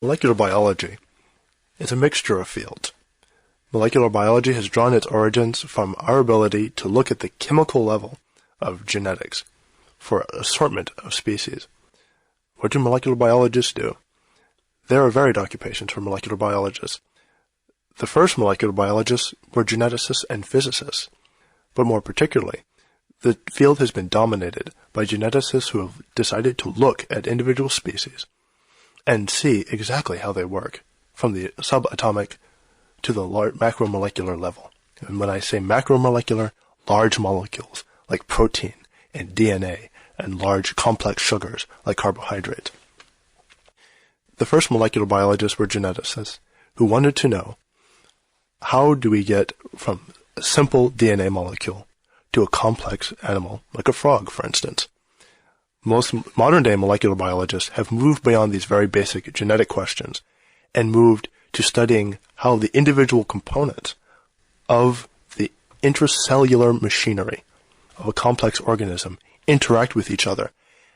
Molecular biology is a mixture of fields. Molecular biology has drawn its origins from our ability to look at the chemical level of genetics for an assortment of species. What do molecular biologists do? There are varied occupations for molecular biologists. The first molecular biologists were geneticists and physicists, but more particularly, the field has been dominated by geneticists who have decided to look at individual species and see exactly how they work, from the subatomic to the macromolecular level. And when I say macromolecular, large molecules like protein and DNA and large complex sugars like carbohydrates. The first molecular biologists were geneticists who wanted to know, how do we get from a simple DNA molecule to a complex animal like a frog, for instance? Most modern-day molecular biologists have moved beyond these very basic genetic questions and moved to studying how the individual components of the intracellular machinery of a complex organism interact with each other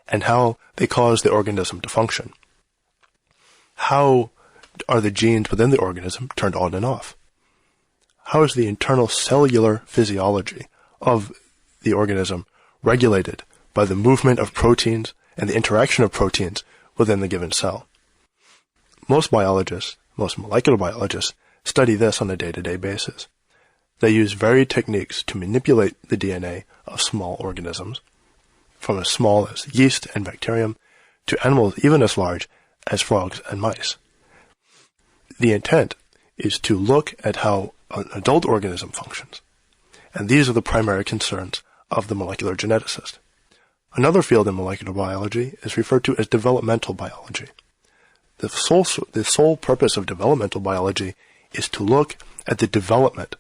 and how they cause the organism to function. How are the genes within the organism turned on and off? How is the internal cellular physiology of the organism regulated by the movement of proteins and the interaction of proteins within the given cell? Most biologists, most molecular biologists, study this on a day-to-day basis. They use varied techniques to manipulate the DNA of small organisms, from as small as yeast and bacterium to animals even as large as frogs and mice. The intent is to look at how an adult organism functions, and these are the primary concerns of the molecular geneticist. Another field in molecular biology is referred to as developmental biology. The sole purpose of developmental biology is to look at the development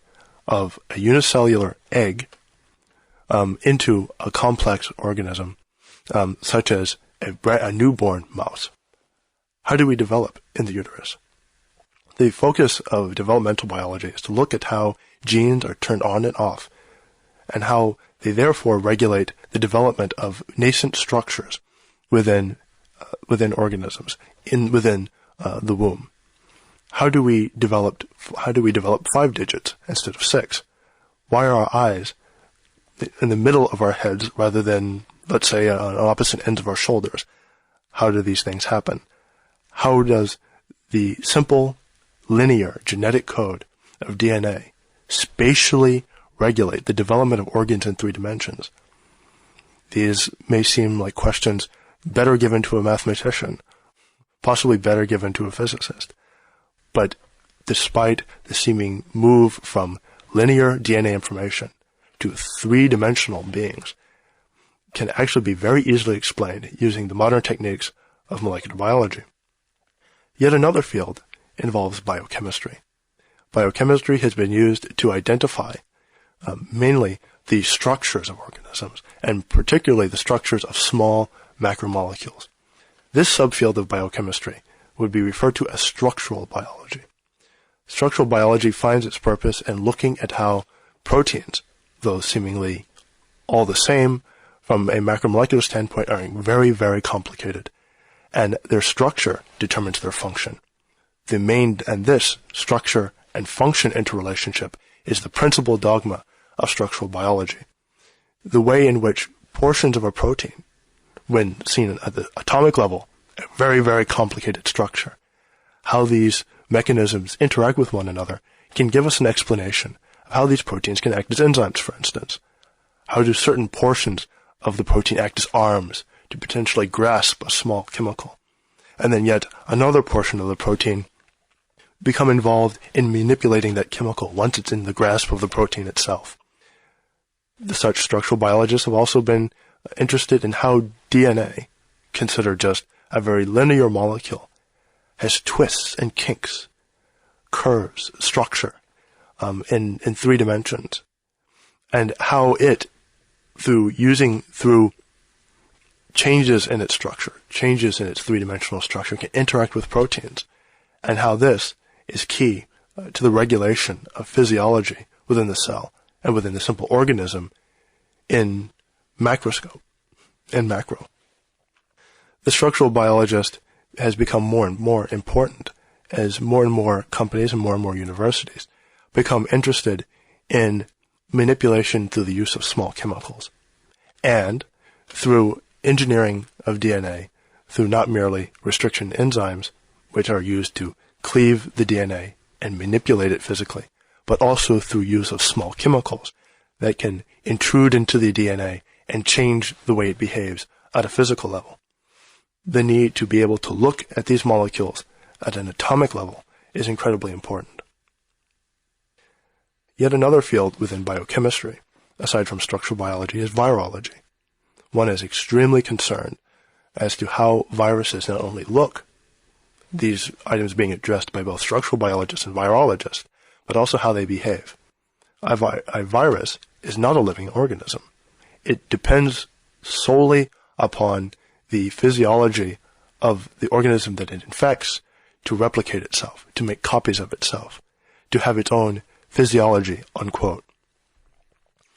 of a unicellular egg into a complex organism, such as a newborn mouse. How do we develop in the uterus? The focus of developmental biology is to look at how genes are turned on and off, and how they therefore regulate the development of nascent structures within organisms, within the womb. How do we develop 5 digits instead of 6? Why are our eyes in the middle of our heads rather than, let's say, on opposite ends of our shoulders? How do these things happen? How does the simple linear genetic code of DNA spatially regulate the development of organs in 3 dimensions? These may seem like questions better given to a mathematician, possibly better given to a physicist. But despite the seeming move from linear DNA information to 3-dimensional beings, can actually be very easily explained using the modern techniques of molecular biology. Yet another field involves biochemistry. Biochemistry has been used to identify mainly the structures of organisms, and particularly the structures of small macromolecules. This subfield of biochemistry would be referred to as structural biology. Structural biology finds its purpose in looking at how proteins, though seemingly all the same from a macromolecular standpoint, are very, very complicated, and their structure determines their function. This structure and function interrelationship is the principal dogma of structural biology. The way in which portions of a protein, when seen at the atomic level, a very, very complicated structure, how these mechanisms interact with one another can give us an explanation of how these proteins can act as enzymes, for instance. How do certain portions of the protein act as arms to potentially grasp a small chemical? And then yet another portion of the protein become involved in manipulating that chemical once it's in the grasp of the protein itself. Such structural biologists have also been interested in how DNA, considered just a very linear molecule, has twists and kinks, curves, structure in 3 dimensions, and how it, through changes in its structure, changes in its 3-dimensional structure, can interact with proteins, and how this is key to the regulation of physiology within the cell and within the simple organism in macro. The structural biologist has become more and more important as more and more companies and more universities become interested in manipulation through the use of small chemicals and through engineering of DNA through not merely restriction enzymes, which are used to cleave the DNA and manipulate it physically, but also through use of small chemicals that can intrude into the DNA and change the way it behaves at a physical level. The need to be able to look at these molecules at an atomic level is incredibly important. Yet another field within biochemistry, aside from structural biology, is virology. One is extremely concerned as to how viruses not only look, these items being addressed by both structural biologists and virologists, but also how they behave. A virus is not a living organism. It depends solely upon the physiology of the organism that it infects to replicate itself, to make copies of itself, to have its own physiology, unquote.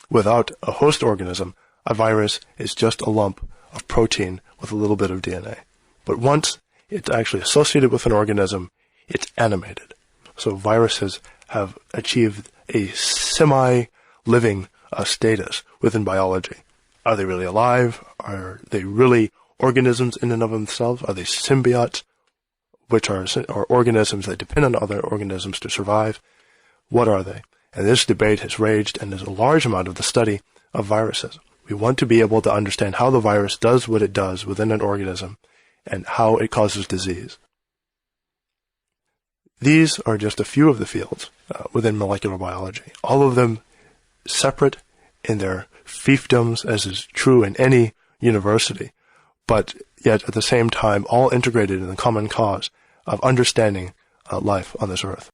Without a host organism, a virus is just a lump of protein with a little bit of DNA. But once it's actually associated with an organism, it's animated. So viruses have achieved a semi-living status within biology. Are they really alive? Are they really organisms in and of themselves? Are they symbiotes, which are organisms that depend on other organisms to survive? What are they? And this debate has raged, and there's a large amount of the study of viruses. We want to be able to understand how the virus does what it does within an organism and how it causes disease. These are just a few of the fields within molecular biology, all of them separate in their fiefdoms, as is true in any university, but yet at the same time all integrated in the common cause of understanding life on this earth.